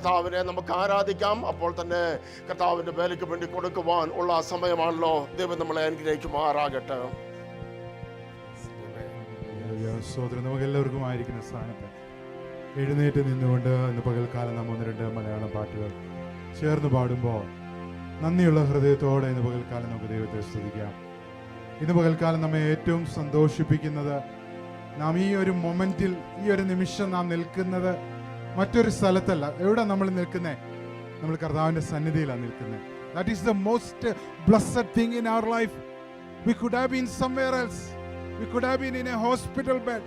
കർത്താവിനെ നമുക്ക് ആരാധിക്കാം. അപ്പോൾ തന്നെ കർത്താവിൻ്റെ വേലയ്ക്ക് വേണ്ടി കൊടുക്കുവാൻ ഉള്ള സമയമാണല്ലോ. ദൈവം നമ്മളെ അനുഗ്രഹിക്കുമാറാകട്ടെ. സഹോദരൻ, നമുക്ക് എല്ലാവർക്കും ആയിരിക്കുന്ന സ്ഥാനത്ത് എഴുന്നേറ്റ് നിന്നുകൊണ്ട് ഇന്ന് പകൽക്കാലം നാം 1-2 മലയാളം പാട്ടുകൾ ചേർന്ന് പാടുമ്പോൾ നന്ദിയുള്ള ഹൃദയത്തോടെ ഇന്ന് പകൽക്കാലം നമുക്ക് ദൈവത്തെ സ്തുതിക്കാം. ഇന്ന് പകൽക്കാലം നമ്മെ ഏറ്റവും സന്തോഷിപ്പിക്കുന്നത്, നാം ഈ ഒരു മൊമെന്റിൽ, ഈ ഒരു നിമിഷം നാം നിൽക്കുന്നത് മറ്റൊരു സ്ഥലത്തല്ല. എവിടെ നമ്മൾ നിൽക്കുന്നത്? നമ്മൾ കർത്താവിൻ്റെ സന്നിധിയിലാണ് നിൽക്കുന്നത്. That is the most blessed thing in our life. We could have been somewhere else. We could have been in a hospital bed.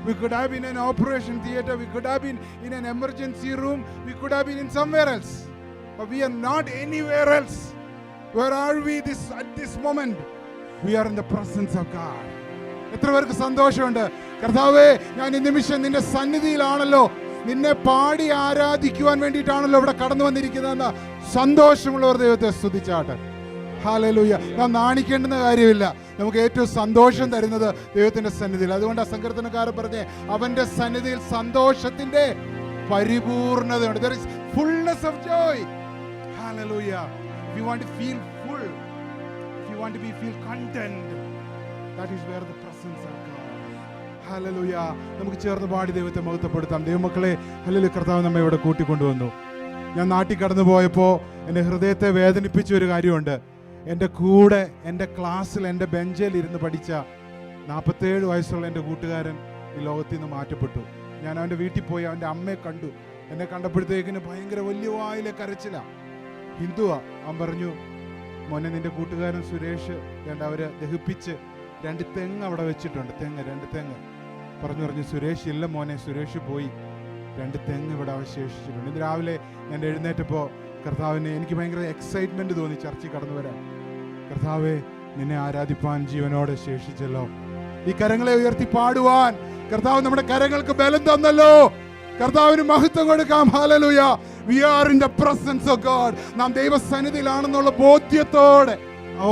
We could have been in an operation theater. We could have been in an emergency room. We could have been in somewhere else. But we are not anywhere else. Where are we at this moment? We are in the presence of God. എത്ര പേർക്ക് സന്തോഷമുണ്ട്? കർത്താവേ, ഞാൻ ഈ നിമിഷം നിന്റെ സന്നിധിയിലാണല്ലോ, നിന്നെ പാടി ആരാധിക്കുവാൻ വേണ്ടിയിട്ടാണല്ലോ ഇവിടെ കടന്നു വന്നിരിക്കുന്നതെന്ന് സന്തോഷമുള്ളവർ ദൈവത്തെ സ്തുതിച്ചാട്ടെ. ഹല്ലേലൂയ. നാം നാണിക്കേണ്ടുന്ന കാര്യമില്ല. നമുക്ക് ഏറ്റവും സന്തോഷം തരുന്നത് ദൈവത്തിന്റെ സന്നിധിയിൽ. അതുകൊണ്ട് സങ്കീർത്തനക്കാരൻ പറഞ്ഞേ, അവന്റെ സന്നിധിയിൽ സന്തോഷത്തിന്റെ പരിപൂർണതയുണ്ട്. There is fullness of joy. Hallelujah. If you want to feel full, if you want to feel content, that is where the presence of God. Hallelujah. നമുക്ക് ചേർന്ന് പാടി ദൈവത്തെ മഹത്വപ്പെടുത്താം. ദൈവമക്കളെ, ഹല്ലേലൂയ. കർത്താവ് നമ്മെ ഇവിടെ കൂട്ടിക്കൊണ്ടുവന്നു. ഞാൻ നാട്ടിൽ കടന്നു പോയപ്പോൾ എൻ്റെ ഹൃദയത്തെ വേദനിപ്പിച്ച ഒരു കാര്യമുണ്ട്. എൻ്റെ കൂടെ എൻ്റെ ക്ലാസ്സിൽ എൻ്റെ ബെഞ്ചിൽ ഇരുന്ന് പഠിച്ച 47 വയസ്സുള്ള എൻ്റെ കൂട്ടുകാരൻ ഈ ലോകത്തിൽ നിന്ന് മാറ്റപ്പെട്ടു. ഞാൻ അവൻ്റെ വീട്ടിൽ പോയി അവൻ്റെ അമ്മയെ കണ്ടു. എന്നെ കണ്ടപ്പോഴത്തേക്കിന് ഭയങ്കര വലിയ വായിലെ കരച്ചില. ഹിന്ദുവാ. അവൻ പറഞ്ഞു, മോനെ, നിൻ്റെ കൂട്ടുകാരൻ സുരേഷ് അവർ ദഹിപ്പിച്ച് 2 തെങ്ങ് അവിടെ വെച്ചിട്ടുണ്ട്. 2 തെങ്ങ് പറഞ്ഞു സുരേഷ് ഇല്ല മോനെ, സുരേഷ് പോയി, 2 തെങ്ങ് ഇവിടെ അവശേഷിച്ചിട്ടുണ്ട്. ഇന്ന് രാവിലെ ഞാൻ എഴുന്നേറ്റപ്പോൾ കർത്താവിനെ എനിക്ക് ഭയങ്കര എക്സൈറ്റ്മെന്റ് തോന്നി ചർച്ചിൽ കടന്നു വരാൻ. കർത്താവെ, നിന്നെ ആരാധിപ്പാൻ ജീവനോടെ ശേഷിച്ചല്ലോ. ഈ കരങ്ങളെ ഉയർത്തി പാടുവാൻ കർത്താവ് നമ്മുടെ കരങ്ങൾക്ക് ബലം തന്നല്ലോ. കർത്താവിന് മഹത്വം കൊടുക്കാം. Hallelujah. We are in the presence of God. നാം ദൈവസന്നിധിയിലാണെന്നുള്ള ബോധ്യത്തോടെ,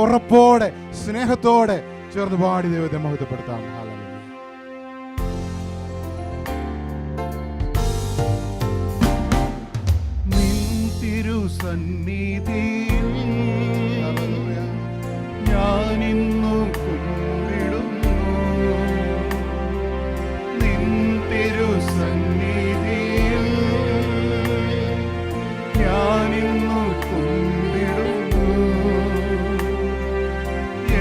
ഉറപ്പോടെ, സ്നേഹത്തോടെ ചേർന്ന് പാടി ദൈവത്തെ മഹത്വപ്പെടുത്താം. ഹല്ലേലൂയ. സന്നിധിയിൽ ഞാനിന്നു കുമ്പിടുന്നു, നിൻ തിരുസന്നിധിയിൽ ഞാനിന്നു കുമ്പിടുന്നു.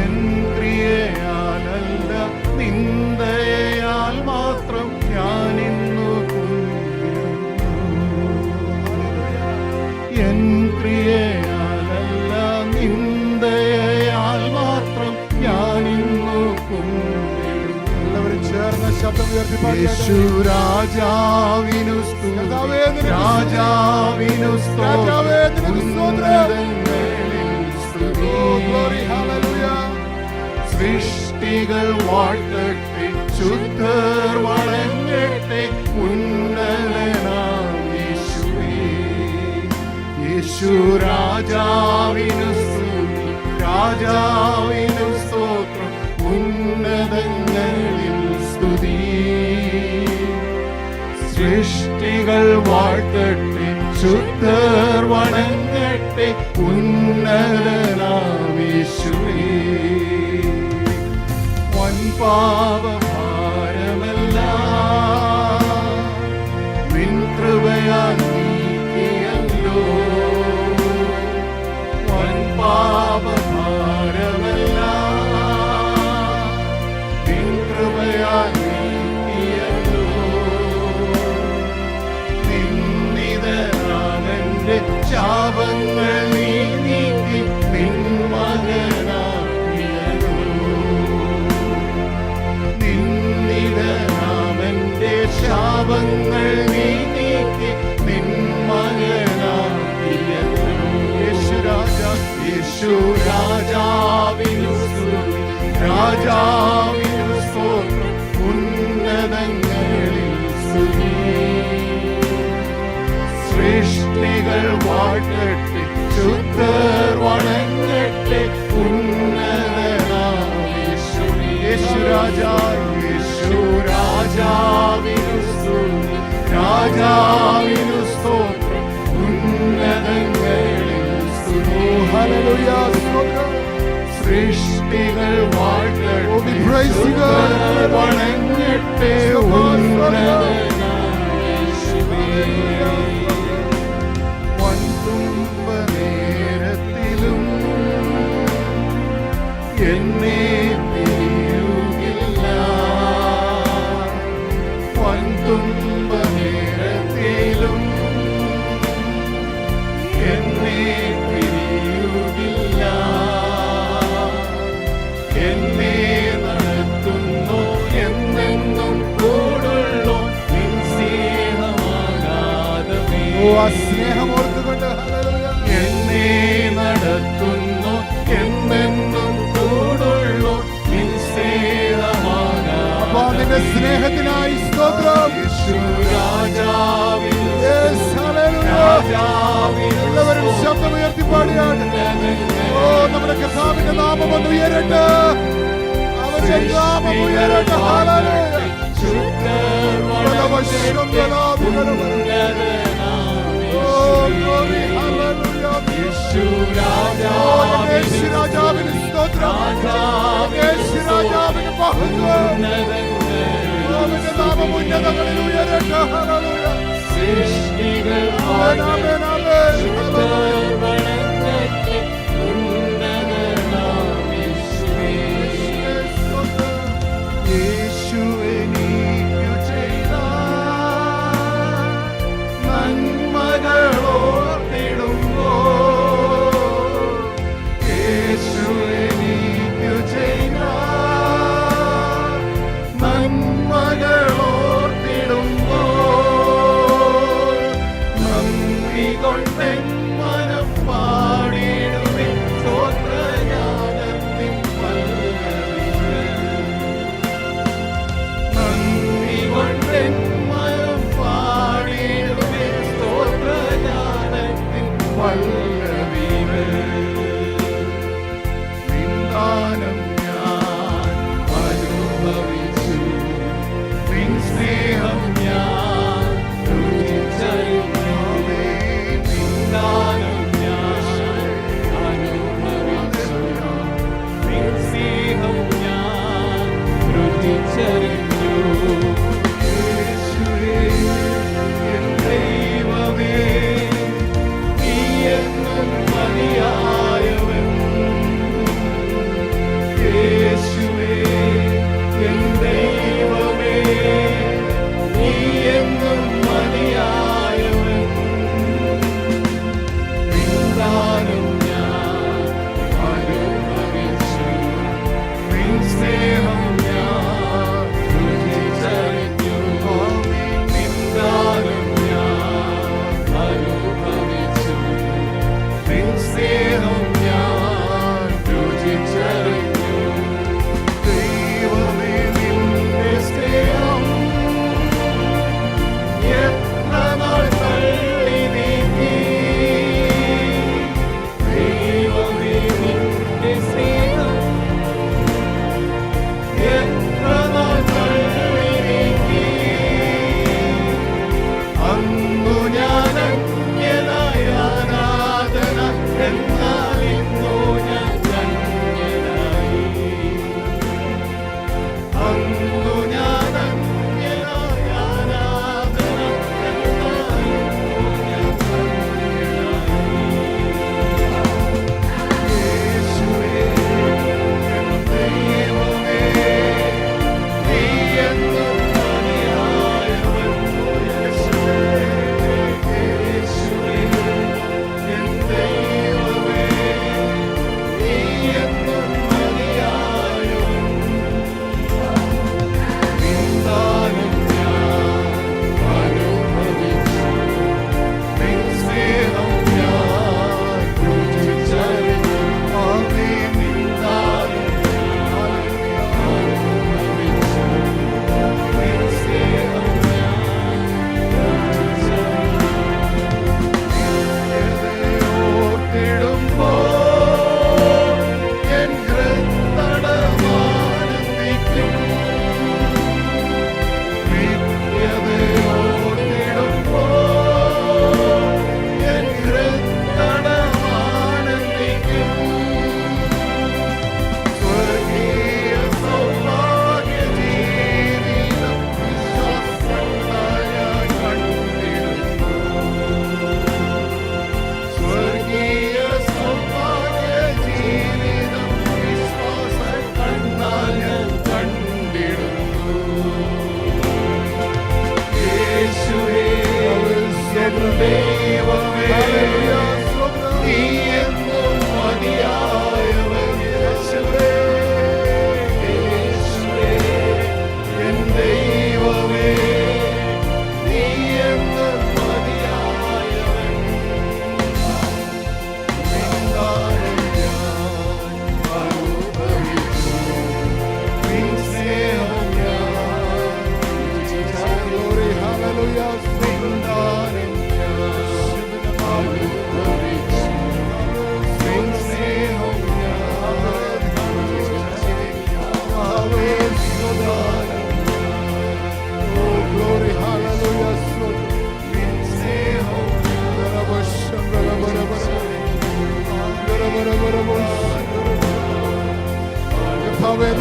എൻ ക്രിയയാലല്ല നിന്ദയാൽ മാത്രം ഞാനിന്നു എൻ ക്രിയയാലല്ല നിന്ദയാൽ മാത്രം ഞാനിന്നു കുമ്പിടുന്നു. എല്ലാവരും ചേർന്ന് ശബ്ദം ഉയർത്തി പാടി യേശു രാജാവിനു സ്തുതി, രാജാവിനു സ്തുതി, സൃഷ്ടികൾ വാഴ്ത്തട്ടെ, ശുദ്ധർ വണങ്ങട്ടെ, ഉന്നതനാം യേശു രാജാവിനു സ്തുതി, രാജാവിനു സ്തോത്രം, ഉന്നതങ്ങളിൽ സ്തുതി. സൃഷ്ടികൾ വാഴ്ത്തട്ടെ, ശുദ്ധർ വണങ്ങട്ടെ, ഉന്നതനാം യേശുവേ. വൻപാപഭാരമല്ല നിൻ കൃപയാൽ നീക്കിയല്ലോ. പാപഭാരമല്ല നിൻ കൃപയാൽ നീക്കിയല്ലോ. നിന്ദിതനാണെന്റെ ശാപങ്ങൾ നീ നീക്കി നിൻ മകനാക്കിയല്ലോ. നിന്ദിതനാമെന്റെ ശാപങ്ങൾ നീ നീക്കി നിൻ മകനാക്കിയല്ലോ. യേശു രാജാവിനു സ്തുതി, രാജാവിനു സ്തോത്രം, ഉന്നതങ്ങളിൽ സ്തുതി. സൃഷ്ടികൾ വാഴ്ത്തട്ടെ, ശുദ്ധർ വണങ്ങട്ടെ, ഉന്നതനാം യേശുവേ. യേശു രാജാവിനു സ്തുതി, രാജാവിനു സ്തോത്രം, Hallelujah. സ്തോത്രം. സൃഷ്ടികൾ വാഴ്ത്തട്ടെ, Oh, we praise you, God. ശുദ്ധർ വണങ്ങട്ടെ ഉന്നതനായ യേശുവേ. വൻതുമ്പ നേരത്തിലും എന്നെ പിരിയുകില്ല. വൻതുമ്പ നേരത്തിലും എന്നെ പിരിയുകില്ല. എന്നെ നടത്തുന്നു എന്നെന്നും കൂടുള്ളൂ നിൻ സ്നേഹമാകാതെ. ഓ, ആ സ്നേഹം ഓർത്തുകൊണ്ട് ഹല്ലേലൂയ. എന്നെ നടത്തുന്നു എന്നെന്നും കൂടുള്ളൂ നിൻ അപ്പാ, നിന്റെ സ്നേഹമാകാതെ. സ്നേഹത്തിനായി സ്തോത്രം. യേശു രാജാവിൻ Yes, hallelujah. എല്ലാവരും ശബ്ദമുയർത്തി പാടിയാണ്. ഓ, നമ്മുടെ കർത്താവിന്റെ നാമം ഒന്ന് ഉയരട്ടെ. അവന്റെ നാമം ഉയരട്ടെ. ഹല്ലേലൂയ. ഓ, glory, hallelujah. യേശു ഓ, യേശു രാജാവിന് സ്തോത്രം. യേശു രാജാവിന് മഹത്വം. അവന്റെ നാമം ഉന്നതങ്ങളിൽ ഉയരട്ടെ. ഹല്ലേലൂയ. സൃഷ്ടികൾ ആമേൻ, ആമേൻ, ആമേൻ. വണങ്ങട്ടെ ഉന്നതനാം യേശുവേ. യേശു എനിക്കു ചെയ്ത നന്മകളോർത്തിടുമ്പോൾ, യേശു എനിക്കു ചെയ്ത നന്മകളോർത്തിടുമ്പോൾ, നന്ദി കൊണ്ടെൻ മനം പാടിടുവിൻ സ്തോത്രഗാനത്തിൻ പല്ലവികൾ. നന്ദി കൊണ്ടെൻ മനം പാടിടുവിൻ സ്തോത്രഗാനത്തിൻ പല്ലവികൾ. നിന്ദാനം ഞാൻ അനുഭവിച്ചു, നിൻ സ്നേഹം ഞാൻ രുചിച്ചറിഞ്ഞു. നിന്ദാനം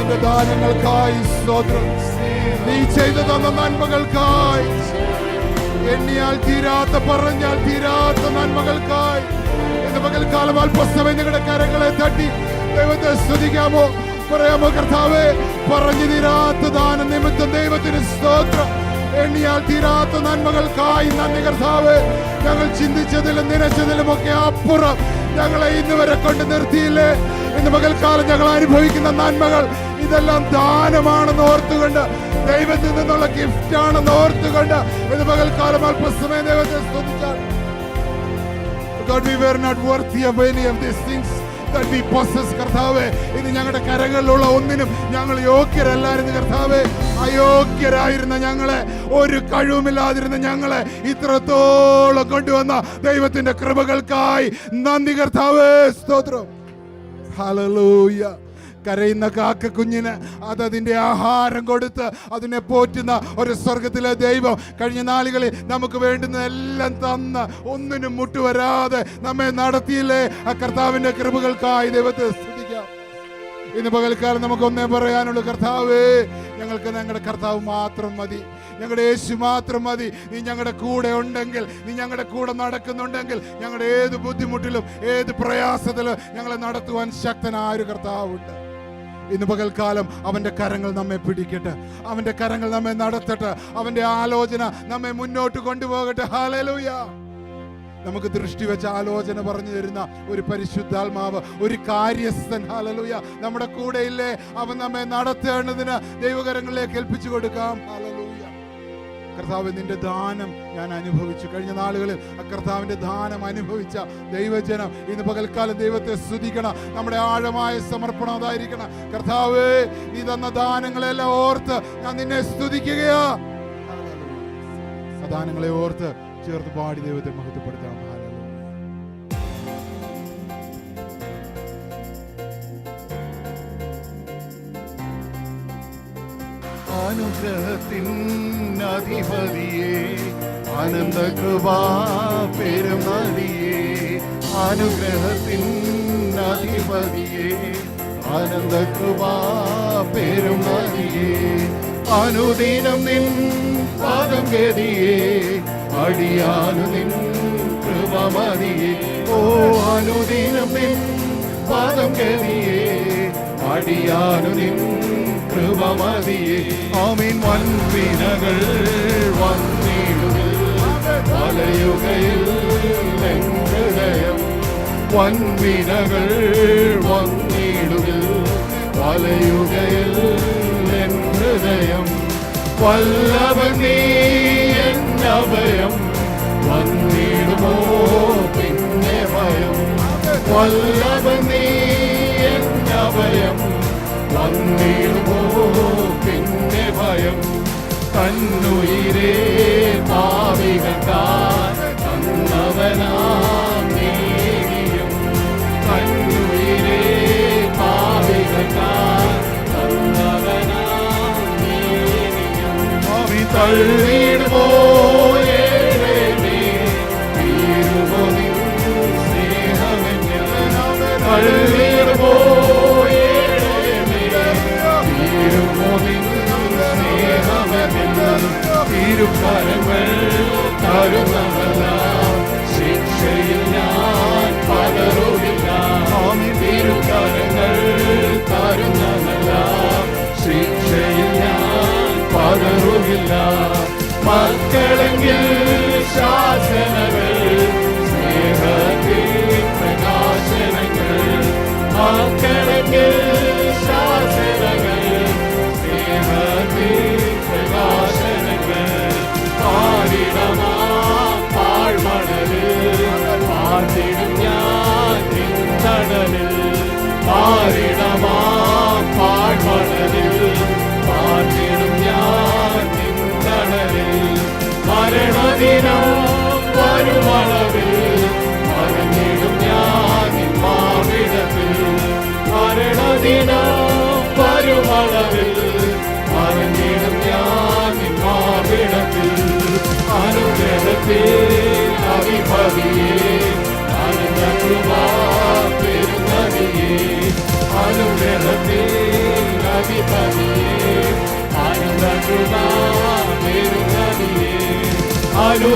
നിന്റെ ദാനങ്ങൾക്കായി സ്തോത്രം. നീ ചെയ്തു തന്ന നന്മകൾക്കായി, എണ്ണിയാൽ തീരാത്ത, പറഞ്ഞാൽ തീരാത്ത നന്മകൾക്കായി ഇന്ന് പകൽക്കാലം അല്പസമയം നിങ്ങളുടെ കരങ്ങളെ തട്ടി ദൈവത്തെ സ്തുതിക്കാമോ? പറയാമോ? കർത്താവേ, പറഞ്ഞു തീരാത്ത ദാനം നിമിത്തം ദൈവത്തിന് സ്തോത്രം. എണ്ണിയാൽ തീരാത്ത നന്മകൾക്കായി നന്ദി കർത്താവേ. ഞങ്ങൾ ചിന്തിച്ചതിലും നനച്ചതിലും ഒക്കെ അപ്പുറം ഞങ്ങളെ ഇന്ന് വരെ കൊണ്ട് നിർത്തിയില്ലേ. ഇന്ന് പകൽക്കാലം ഞങ്ങൾ അനുഭവിക്കുന്ന നന്മകൾ ഇതെല്ലാം ദാനമാണെന്ന് ഓർത്തുകൊണ്ട്, ദൈവത്തിൽ നിന്നുള്ള ഗിഫ്റ്റ് ആണെന്ന് ഓർത്തുകൊണ്ട് ഇന്ന് പകൽക്കാലം അല്പസമയം ദൈവത്തെ സ്തുതിച്ചാൽ. God, we were not worthy of any of these things that we possess, കർത്താവേ. ഇത് ഞങ്ങളുടെ കരങ്ങളിലുള്ള ഒന്നിനും ഞങ്ങൾ യോഗ്യരല്ലായിരുന്നു കർത്താവേ. അയോഗ്യരായിരുന്ന ഞങ്ങളെ, ഒരു കഴിവുമില്ലാതിരുന്ന ഞങ്ങളെ ഇത്രത്തോളം കൊണ്ടുവന്ന ദൈവത്തിന്റെ കൃപകൾക്കായി നന്ദി കർത്താവേ, സ്തോത്രം. ഹല്ലേലൂയ. കരയുന്ന കാക്ക കുഞ്ഞിന് അതതിൻ്റെ ആഹാരം കൊടുത്ത് അതിനെ പോറ്റുന്ന ഒരു സ്വർഗത്തിലെ ദൈവം കഴിഞ്ഞ നാളുകളിൽ നമുക്ക് വേണ്ടുന്നതെല്ലാം തന്ന് ഒന്നിനും മുട്ടുവരാതെ നമ്മെ നടത്തിയില്ലേ. ആ കർത്താവിൻ്റെ കൃപകൾക്കായി ദൈവത്തെ സ്തുതിക്കാം. ഇന്ന് പകൽക്കാലം നമുക്ക് ഒന്നേ പറയാനുള്ളൂ, കർത്താവേ, ഞങ്ങൾക്ക് ഞങ്ങളുടെ കർത്താവ് മാത്രം മതി, ഞങ്ങളുടെ യേശു മാത്രം മതി. നീ ഞങ്ങളുടെ കൂടെ ഉണ്ടെങ്കിൽ, നീ ഞങ്ങളുടെ കൂടെ നടക്കുന്നുണ്ടെങ്കിൽ, ഞങ്ങളുടെ ഏത് ബുദ്ധിമുട്ടിലും ഏത് പ്രയാസത്തിലും ഞങ്ങളെ നടത്തുവാൻ ശക്തനായ ഒരു കർത്താവുണ്ട്. ഇന്ന് പകൽക്കാലം അവൻ്റെ കരങ്ങൾ നമ്മെ പിടിക്കട്ടെ, അവൻ്റെ കരങ്ങൾ നമ്മെ നടത്തട്ടെ, അവൻ്റെ ആലോചന നമ്മെ മുന്നോട്ട് കൊണ്ടുപോകട്ടെ. ഹല്ലേലൂയ. നമുക്ക് ദൃഷ്ടി വെച്ച ആലോചന പറഞ്ഞു തരുന്ന ഒരു പരിശുദ്ധാത്മാവ്, ഒരു കാര്യസ്ഥൻ, ഹല്ലേലൂയ, നമ്മുടെ കൂടെ ഇല്ലേ. അവൻ നമ്മെ നടത്തേണ്ടതിന് ദൈവകരങ്ങളിലേക്ക് ഏൽപ്പിച്ചു കൊടുക്കാം. ഹല്ലേലൂയ. കർത്താവ്, നിന്റെ ദാനം ഞാൻ അനുഭവിച്ചു. കഴിഞ്ഞ നാളുകളിൽ ആ കർത്താവിൻ്റെ ദാനം അനുഭവിച്ച ദൈവജനം ഇന്ന് പകൽക്കാലം ദൈവത്തെ സ്തുതിക്കണം. നമ്മുടെ ആഴമായ സമർപ്പണം അതായിരിക്കണം. കർത്താവേ, നീ തന്ന ദാനങ്ങളെല്ലാം ഓർത്ത് ഞാൻ നിന്നെ സ്തുതിക്കുകയാ. ആ ദാനങ്ങളെ ഓർത്ത് ചേർത്ത് പാടി ദൈവത്തെ മഹത്വപ്പെടുത്താം. അനുഗ്രഹത്തിൻ അധിപതിയേ, ആനന്ദ കൃപാ പെരുമതിയേ. അനുഗ്രഹത്തിൻ അധിപതിയേ, ആനന്ദ കൃപാ പെരുമതിയേ. അനുദിനം നിൻ പാദം ഗതിയേ, അടിയാനു നിൻ കൃപമതിയേ. ഓ, അനുദിനം നിൻ പാദം ഗതിയേ, അടിയാനു നിൻ കൃപമതിയേ. ആമീൻ. വൻവിനകൾ വന്നിടുകിൽ വലയുകയിൽ എൻ ഹൃദയം, വൻവിനകൾ വന്നിടുകിൽ വലയുകയിൽ എൻ ഹൃദയം. വല്ലഭൻ നീ എൻ അഭയം, വന്നിടുമോ പിന്നെ ഭയം. വല്ലഭൻ നീ എൻ അഭയം, വന്നിടുമോ പിന്നെ ഭയം. തന്നുയിരേ പാപികൾക്കായി തന്നവനാം നീതിയും, തന്നുയിരേ പാപികൾക്കായി തന്നവനാം നീതിയും. തള്ളിടുമോ ഏഴേ തീരു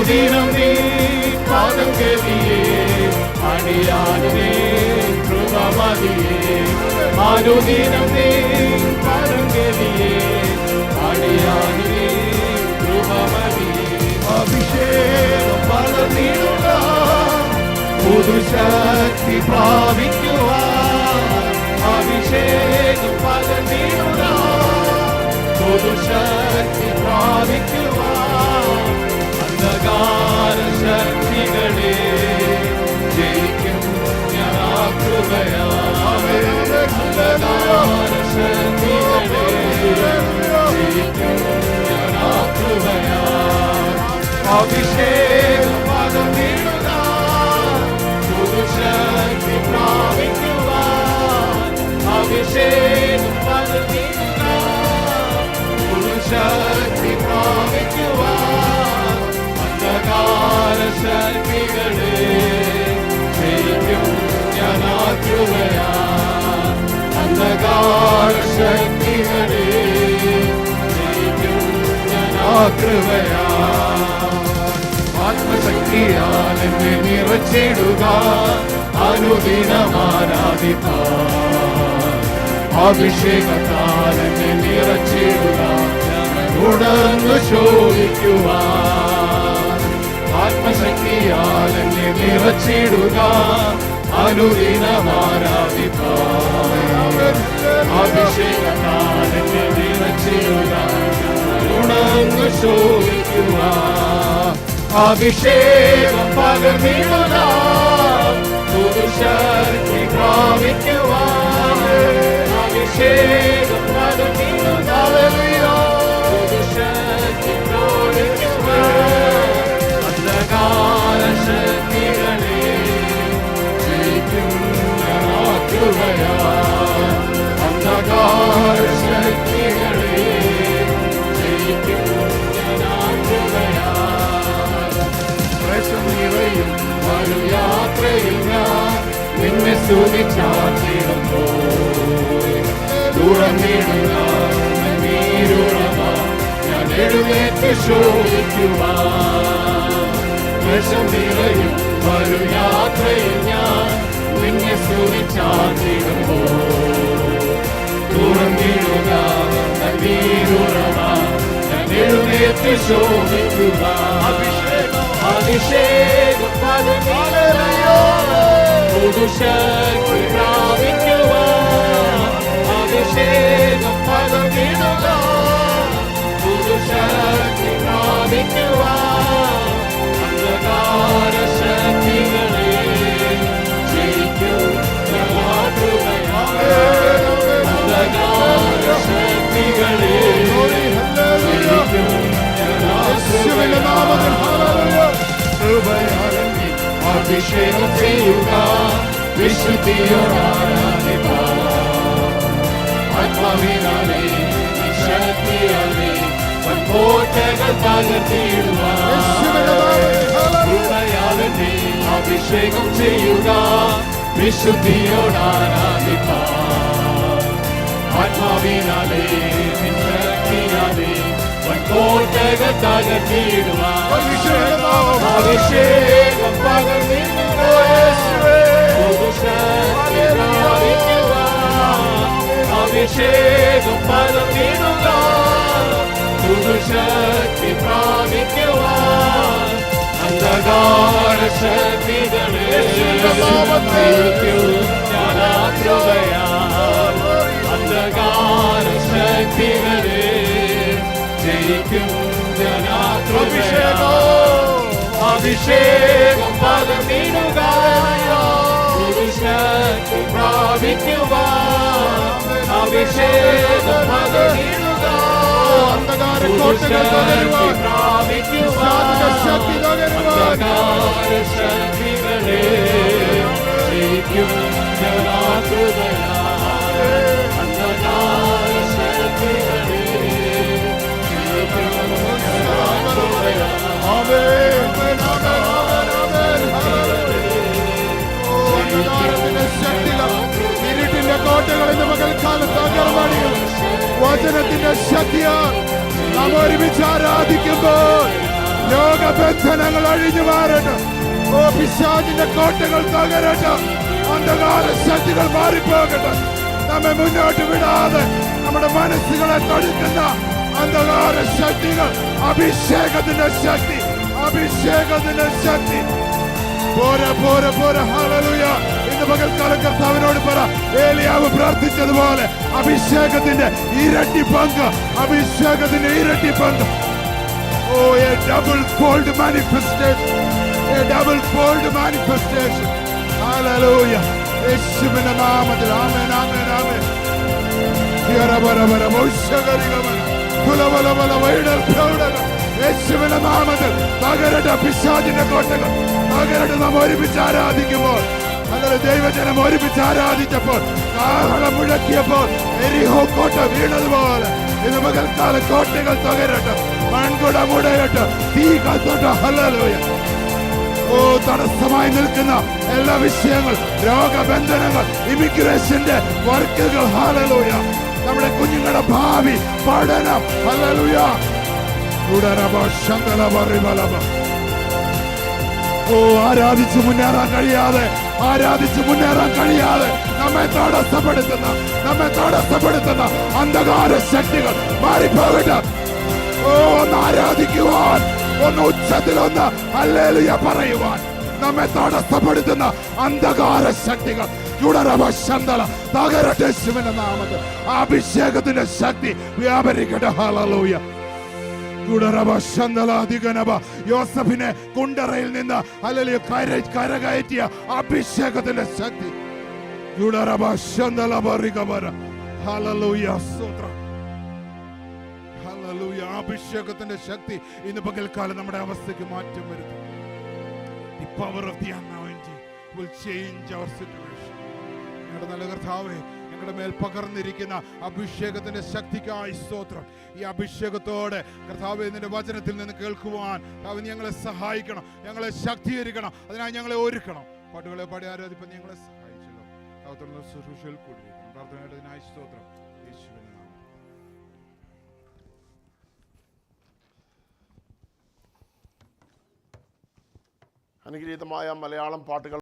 അനുദിനം നീ പാദം ഗതിയേ അടിയാനേ കൃപ മതിയേ അനുദിനം നീ പാദം ഗതിയേ അടിയാനേ കൃപ മതിയേ അഭിഷേകം പകർന്നിടുക പുതുശക്തി പ്രാപിക്കുവാൻ അഭിഷേകം പകർന്നിടുക പുതുശക്തി പ്രാപിക്കുവാൻ അന്ധകാര ശക്തികളെ ജയിക്കും ഞാൻ ആ കൃപയാൽ അന്ധകാര ശക്തികളെ ജയിക്കും ഞാൻ ആ കൃപയാൽ അഭിഷേകം പകർന്നിടുക പുതുശക്തി പ്രാപിക്കുവാൻ അഭിഷേകം പകർന്നിടുക പുതുശക്തി പ്രാപിക്കുവാൻ അന്ധകാര ശക്തികളെ ജയിക്കും ഞാൻ ആ കൃപയാൽ അന്ധകാര ശക്തികളെ ജയിക്കും ഞാൻ ആ കൃപയാൽ ആത്മശക്തിയാൽ എന്നെ നിറച്ചിടുക അനുദിനം ആരാധിപ്പാൻ അഭിഷേകത്താൽ എന്നെ നിറച്ചിടുക തുടർന്ന് ശോഭിക്കുവാൻ ആത്മശക്തിയാൽ എന്നെ നിറച്ചിടുക അനുദിനം ആരാധിപ്പാൻ അഭിഷേകത്താൽ എന്നെ നിറച്ചിടുക തുടർന്ന് ശോഭിക്കുവാൻ അഭിഷേകം പകർന്നിടുക പുതുശക്തി പ്രാപിക്കുവാൻ അഭിഷേകം പകർന്നിടുക പുതുശക്തി പ്രാപിക്കുവാൻ അന്ധകാര ശക്തികളെ ജയിക്കും ഞാൻ ആ കൃപയാൽ അന്ധകാര ശക്തികളെ ജയിക്കും ഞാൻ ആ കൃപയാൽ നിറയും വരും യാത്രയിൽ ഞാൻ നിന്നെ സ്തുതിച്ചാർത്തിടുന്നു തുറന്നിടുക നീരുറവ ഞാൻ എഴുന്നേറ്റ് ശോഭിക്കുവാൻ വിഷം നിറയും വരും യാത്രയിൽ ഞാൻ നിന്നെ സ്തുതിച്ചാർത്തിടുന്നു തുറന്നിടുക നീരുറവ ഞാൻ എഴുന്നേറ്റ് ശോഭിക്കുക അഭിഷേകം പുതുശക്തി പ്രാപിക്കുവാൻ അഭിഷേകം പകർന്നിടുക പുതുശക്തി പ്രാപിക്കുവാൻ അന്ധകാര ശക്തികളെ ജയിക്കും അന്ധകാര ശക്തികളെ ജയിക്കും കൃപയാലെന്നെ അഭിഷേകം ചെയ്യുക വിശുദ്ധിയോടാരാധിപ്പാൻ ആത്മാവിനാലെ ശക്തിയാലെ കോട്ടകൾ തകർത്തിടുവാൻ കൃപയാലെന്നെ അഭിഷേകം ചെയ്യുക വിശുദ്ധിയോടാരാധിപ്പാൻ ആത്മാവിനാലെ ശക്തിയാലെ കോട്ടകൾ തകർത്തിടുവാൻ അഭിഷേകം പകർന്നിടുക പുതുശക്തി പ്രാപിക്കുവാൻ അഭിഷേകം പകർന്നിടുക പുതുശക്തി പ്രാപിക്കുവാൻ അന്ധകാര ശക്തികളെ ഞാൻ ആ കൃപയാൽ അന്ധകാര ശക്തികളെ ജയിക്കും ഞാൻ ആ കൃപയാൽ അഭിഷേകം പകർന്നിടുക പുതുശക്തി പ്രാപിക്കുവാൻ അഭിഷേകം പകർന്നിടുക പുതുശക്തി പ്രാപിക്കുവാൻ അന്ധകാര ശക്തികളെ ജയിക്കും ഞാൻ ആ കൃപയാൽ അന്ധകാര ശക്തികളെ ജയിക്കും ഞാൻ ആ കൃപയാൽ ഇരുട്ടിന്റെ കോട്ടകൾ ഇന്ന് പകൽക്കാലത്ത് വചനത്തിന്റെ ശക്തിയാൽ നാം ഒരുമിച്ച് ആരാധിക്കുമ്പോൾ രോഗബന്ധനങ്ങൾ അഴിഞ്ഞു മാറട്ടെ. ഓ പിശാചിന്റെ കോട്ടകൾ തകരട്ടെ. അന്ധകാര ശക്തികൾ മാറിപ്പോകട്ടെ. നമ്മെ മുന്നോട്ട് വിടാതെ നമ്മുടെ മനസ്സുകളെ തടുക്കുന്ന അന്ധകാര ശക്തികൾ, അഭിഷേകത്തിന്റെ ശക്തി, അഭിഷേകത്തിന്റെ ശക്തി. പോരാ പോരാ പോരാ. ഹല്ലേലൂയ. ഇന്ന് പകൽക്കാലം കർത്താവിനോട് പറ, ഏലിയാവ് പ്രാർത്ഥിച്ചതുപോലെ അഭിഷേകത്തിന്റെ ഇരട്ടി പങ്ക്, അഭിഷേകത്തിന്റെ ഇരട്ടി പങ്ക്. ഓ, a double fold manifestation, a double fold manifestation. Hallelujah. യേശുവിന്റെ നാമത്തിൽ ആമേൻ ആമേൻ ആമേൻ. യേശുവിന്റെ നാമത്തിൽ തകരട്ടെ പിശാചിന്റെ കോട്ടകൾ, തകരട്ടെ. നാം ഒരുമിച്ച് ആരാധിക്കുമ്പോൾ, അല്ലെങ്കിൽ ദൈവജനം ഒരുമിച്ച് ആരാധിച്ചപ്പോൾ, കാഹളം മുഴക്കിയപ്പോൾ എരിഹോ കോട്ട വീണതുപോലെ ഇന്ന് പകൽക്കാല കോട്ടകൾ തകരട്ടെ, മൺകുട മുടയട്ടെ, തീ കത്തോട്ടെ. ഹല്ലേലൂയ. ഓ, തടസ്സമായി നിൽക്കുന്ന എല്ലാ വിഷയങ്ങൾ, രോഗബന്ധനങ്ങൾ, ഇമിഗ്രേഷന്റെ വർക്കുകൾ, ഹല്ലേലൂയ. നമ്മുടെ കുഞ്ഞുങ്ങളുടെ ഭാവി, പഠനം, ഹല്ലേലൂയ. ഓ, ആരാധിച്ച് മുന്നേറാൻ കഴിയാതെ, ആരാധിച്ച് മുന്നേറാൻ കഴിയാതെ നമ്മെ തടസ്സപ്പെടുത്തുന്ന അന്ധകാര ശക്തികൾ മാറിപ്പോകട്ടെ. ഓ, ഒന്ന് ആരാധിക്കുവാൻ, ഒന്ന് ഉച്ചത്തിലൊന്ന് ഹല്ലേലൂയ പറയുവാൻ നമ്മെ തടസ്സപ്പെടുത്തുന്ന അന്ധകാര ശക്തികൾ തകരട്ടെ യേശുവിന്റെ നാമത്തിൽ. അഭിഷേകത്തിന്റെ ശക്തി വ്യാപരിക്കട്ടെ. ഹല്ലേലൂയ. യോസഫിനെ കുണ്ടറയിൽ നിന്ന് ഹല്ലേലൂയ കരകയറ്റിയ അഭിഷേകത്തിന്റെ ശക്തി. ഹല്ലേലൂയ. സ്തോത്രം. ഹല്ലേലൂയ. അഭിഷേകത്തിന്റെ ശക്തി ഇന്ന് പകൽക്കാലം നമ്മുടെ അവസ്ഥയ്ക്ക് മാറ്റം വരുത്തും. The power of the anointing will change our situation. ഞങ്ങളുടെ നല്ല കർത്താവേ, ഞങ്ങളുടെ മേൽ പകർന്നിരിക്കുന്ന അഭിഷേകത്തിന്റെ ശക്തിക്കായി സ്തോത്രം. ഈ അഭിഷേകത്തോടെ കർത്താവേ, നിന്റെ വചനത്തിൽ നിന്ന് കേൾക്കുവാൻ അവൻ ഞങ്ങളെ സഹായിക്കണം, ഞങ്ങളെ ശക്തീകരിക്കണം. അതിനായി ഞങ്ങളെ ഒരുക്കണം. പാട്ടുകളെ പാടി ആരാധിപ്പാൻ ഞങ്ങളെ സഹായിച്ചല്ലോ. തുടർന്ന് ശുശ്രൂഷയിൽ കൂടിയിരിക്കണം. പ്രാർത്ഥനയായി സ്തോത്രം. യേശുവിന്റെ നാമത്തിൽ. അനുഗ്രഹീതമായ മലയാളം പാട്ടുകൾ